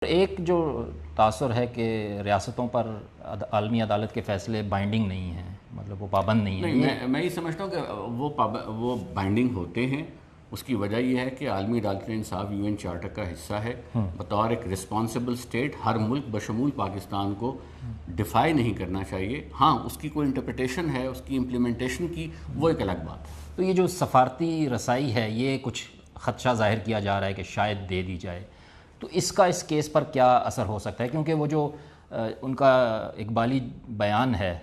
ایک جو تاثر ہے کہ ریاستوں پر عالمی عدالت کے فیصلے بائنڈنگ نہیں ہیں، مطلب وہ پابند نہیں ہیں۔ نہیں، میں یہ سمجھتا ہوں کہ وہ بائنڈنگ ہوتے ہیں۔ اس کی وجہ یہ ہے کہ عالمی عدالت انصاف یو این چارٹر کا حصہ ہے۔ بطور ایک رسپانسبل اسٹیٹ ہر ملک بشمول پاکستان کو ڈیفائی نہیں کرنا چاہیے۔ ہاں، اس کی کوئی انٹرپریٹیشن ہے، اس کی امپلیمنٹیشن کی، وہ ایک الگ بات ہے۔ تو یہ جو سفارتی رسائی ہے، یہ کچھ خدشہ ظاہر کیا جا رہا ہے کہ شاید دے دی جائے، تو اس کا اس کیس پر کیا اثر ہو سکتا ہے؟ کیونکہ وہ جو ان کا اقبالی بیان ہے،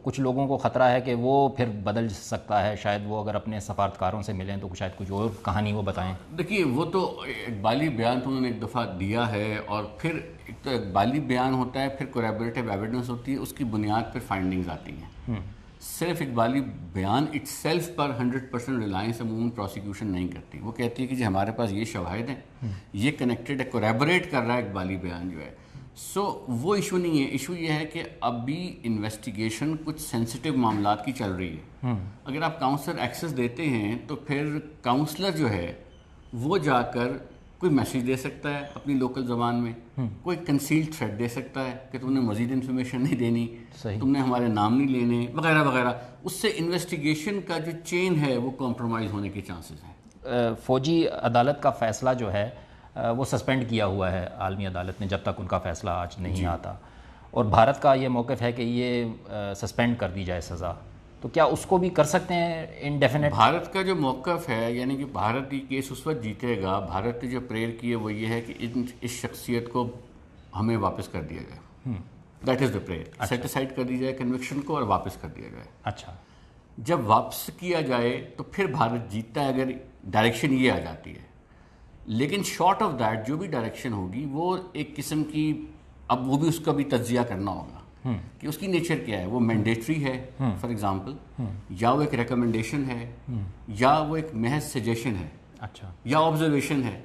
کچھ لوگوں کو خطرہ ہے کہ وہ پھر بدل سکتا ہے، شاید وہ اگر اپنے سفارتکاروں سے ملیں تو شاید کچھ اور کہانی وہ بتائیں۔ دیکھیے، وہ تو اقبالی بیان تو انہوں نے ایک دفعہ دیا ہے، اور پھر ایک تو اقبالی بیان ہوتا ہے، پھر کوریبوریٹو ایویڈنس ہوتی ہے، اس کی بنیاد پر فائنڈنگز آتی ہیں۔ صرف اقبالی بیان اٹ سیلف پر 100% ریلائنس عموماً پروسیکیوشن نہیں کرتی۔ وہ کہتی ہے کہ جی ہمارے پاس یہ شواہد ہیں، یہ کنیکٹڈ ہے، کوریبوریٹ کر رہا ہے اقبالی بیان جو ہے۔ سو وہ ایشو نہیں ہے۔ ایشو یہ ہے کہ اب بھی انویسٹیگیشن کچھ سینسٹیو معاملات کی چل رہی ہے۔ اگر آپ کاؤنسلر ایکسیس دیتے ہیں تو پھر کاؤنسلر جو ہے وہ جا کر کوئی میسیج دے سکتا ہے اپنی لوکل زبان میں، کوئی کنسیلڈ تھریٹ دے سکتا ہے کہ تم نے مزید انفارمیشن نہیں دینی، تم نے ہمارے نام نہیں لینے، وغیرہ وغیرہ۔ اس سے انویسٹیگیشن کا جو چین ہے وہ کمپرومائز ہونے کے چانسز ہیں۔ فوجی عدالت کا فیصلہ جو ہے وہ سسپینڈ کیا ہوا ہے عالمی عدالت نے، جب تک ان کا فیصلہ آج نہیں آتا، اور بھارت کا یہ موقف ہے کہ یہ سسپینڈ کر دی جائے سزا، تو کیا اس کو بھی کر سکتے ہیں انڈیفینٹ؟ بھارت کا جو موقف ہے، یعنی کہ بھارت یہ کیس اس وقت جیتے گا، بھارت نے جو پریئر کی ہے وہ یہ ہے کہ اس شخصیت کو ہمیں واپس کر دیا جائے۔ That is the prayer, set aside کر دی جائے کنوکشن کو اور واپس کر دیا جائے۔ اچھا، جب واپس کیا جائے تو پھر بھارت جیتتا ہے، اگر ڈائریکشن یہ آ جاتی ہے۔ لیکن شارٹ آف دیٹ جو بھی ڈائریکشن ہوگی وہ ایک قسم کی، اب وہ بھی اس کا بھی تجزیہ کرنا ہوگا کہ اس کی نیچر کیا ہے۔ وہ مینڈیٹری ہے فار ایگزامپل، یا وہ ایک ریکمنڈیشن ہے، یا وہ ایک محض سجیشن ہے، اچھا، یا آبزرویشن ہے۔